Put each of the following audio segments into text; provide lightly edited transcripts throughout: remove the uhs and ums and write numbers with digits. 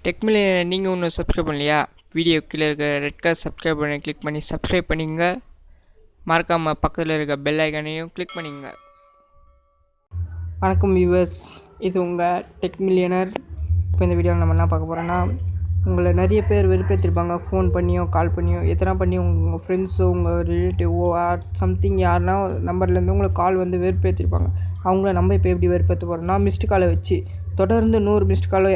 டெக்மில் நீங்கள் ஒன்று சப்ஸ்கிரைப் பண்ணலையா? வீடியோ கீழே இருக்க ரெட் கலர் சப்ஸ்கிரைப் பண்ணி கிளிக் பண்ணி சப்ஸ்கிரைப் பண்ணிங்க. மறக்காமல் பக்கத்தில் இருக்க பெல் ஐக்கானையும் கிளிக் பண்ணிங்க. வணக்கம் வியூவர்ஸ், இது உங்கள் டெக் மில்லியனர். இப்போ இந்த வீடியோவில் நம்ம என்ன பார்க்க போகிறோன்னா, உங்களை நிறைய பேர் வெறுப்பேற்றிருப்பாங்க. ஃபோன் பண்ணியோ கால் பண்ணியோ எத்தனை பண்ணி உங்கள் ஃப்ரெண்ட்ஸோ உங்கள் ரிலேட்டிவோ சம்திங் யாருன்னா நம்பர்லேருந்து உங்களுக்கு கால் வந்து வெறுப்பேற்றிருப்பாங்க. அவங்கள நம்ம இப்போ எப்படி வெறுப்பேற்ற போகிறோம்னா, மிஸ்டு காலை வச்சு தொடர்ந்து 100 மிஸ்டு காலோ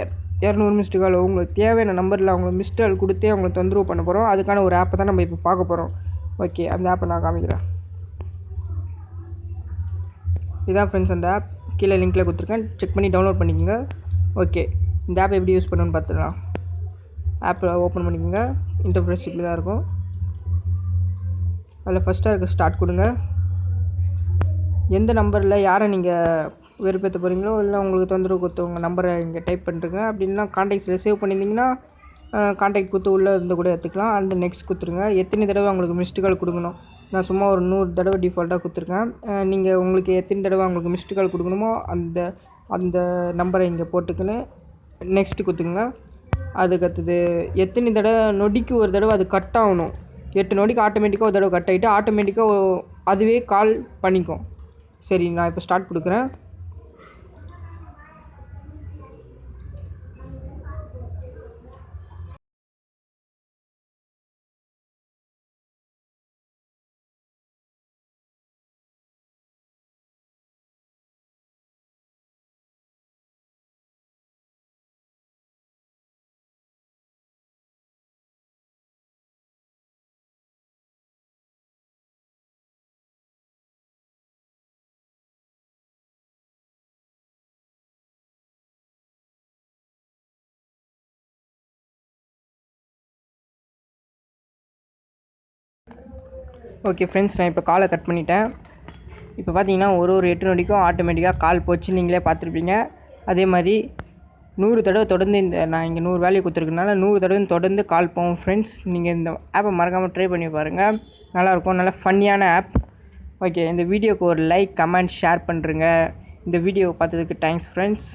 200 மிஸ்டு காலோ உங்களுக்கு தேவையான நம்பரில் அவங்களுக்கு மிஸ்டு கால் கொடுத்தே அவங்களை தொந்தரவு பண்ண போகிறோம். அதுக்கான ஒரு ஆப்பை தான் நம்ம இப்போ பார்க்க போகிறோம். ஓகே, அந்த ஆப்பை நான் காமிக்கிறேன். இதான் ஃப்ரெண்ட்ஸ் அந்த ஆப். கீழே லிங்க்கில் கொடுத்துருக்கேன், செக் பண்ணி டவுன்லோட் பண்ணிக்கோங்க. ஓகே, இந்த ஆப்பை எப்படி யூஸ் பண்ணணும்னு பார்த்துக்கலாம். ஆப்பை ஓப்பன் பண்ணிக்கோங்க. இன்டர்ஃபேஸ் இப்படி தான் இருக்கும். அதில் ஃபஸ்ட்டாக இருக்க ஸ்டார்ட் கொடுங்க. எந்த நம்பரில் யாரை நீங்கள் வெறுப்பேற்ற போகிறீங்களோ இல்லை உங்களுக்கு தொந்தரவு கொடுத்து உங்கள் நம்பரை இங்கே டைப் பண்ணுறங்க. அப்படின்னா கான்டாக்ட்ஸில் சேவ் பண்ணியிருந்தீங்கன்னா கான்டாக்ட் கொடுத்து உள்ளே இருந்து கூட எடுத்துக்கலாம். அந்த நெக்ஸ்ட் கொடுத்துருங்க. எத்தனை தடவை உங்களுக்கு மிஸ்டு கால் கொடுக்கணும், நான் சும்மா ஒரு 100 தடவை டிஃபால்ட்டாக கொடுத்துருக்கேன். நீங்கள் உங்களுக்கு எத்தனை தடவை உங்களுக்கு மிஸ்டு கால் கொடுக்கணுமோ அந்த நம்பரை இங்கே போட்டுக்கின்னு நெக்ஸ்ட்டு கொடுத்துங்க. அதுக்கடுத்தது எத்தனை தடவை நொடிக்கு ஒரு தடவை அது கட் ஆகணும். 8 நொடிக்கு ஆட்டோமேட்டிக்காக ஒரு தடவை கட் ஆகிட்டு ஆட்டோமேட்டிக்காக அதுவே கால் பண்ணிக்கும். சரி, நான் இப்போ ஸ்டார்ட் கொடுக்குறேன். ஓகே ஃப்ரெண்ட்ஸ், நான் இப்போ காலை கட் பண்ணிட்டேன். இப்போ பார்த்தீங்கன்னா ஒரு 8 நொடிக்கும் ஆட்டோமேட்டிக்காக கால் போச்சு, நீங்களே பார்த்துருப்பீங்க. அதே மாதிரி 100 தடவை தொடர்ந்து நான் இங்கே 100 வேல்யூ கொடுத்துருக்கனால 100 தடவை தொடர்ந்து கால் போகும். ஃப்ரெண்ட்ஸ், நீங்கள் இந்த ஆப்பை மறக்காமல் ட்ரை பண்ணி பாருங்கள். நல்லாயிருக்கும், நல்ல ஃபன்னியான ஆப். ஓகே, இந்த வீடியோக்கு ஒரு லைக், கமெண்ட், ஷேர் பண்ணுறேங்க. இந்த வீடியோவை பார்த்ததுக்கு தேங்க்ஸ் ஃப்ரெண்ட்ஸ்.